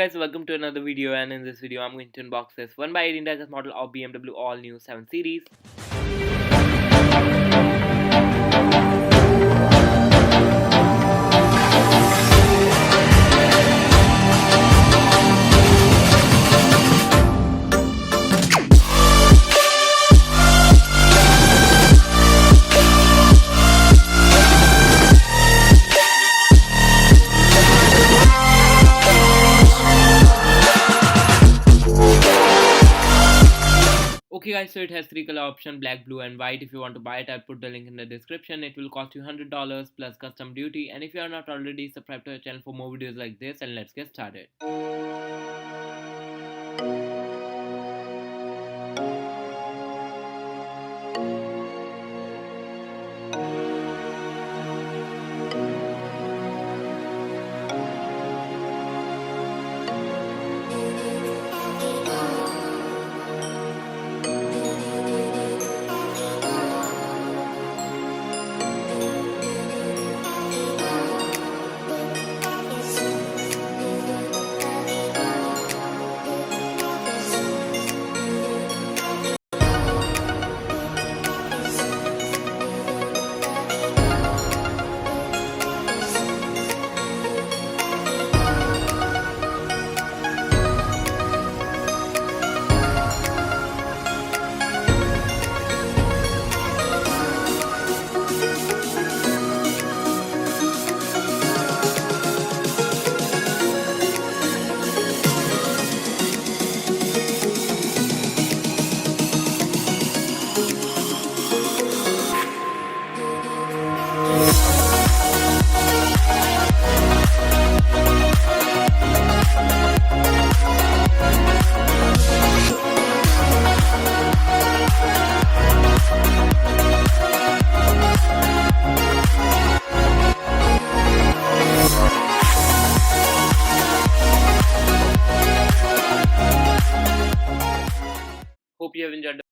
guys, welcome to another video, and in this video I'm going to unbox this 1x18 Diecast model of BMW all new 7 Series. Okay guys, so it has three color option, black, blue and white. If you want to buy it, I'll put the link in the description. It will cost you $100 plus custom duty. And if you are not already, subscribe to our channel for more videos like this, and let's get started.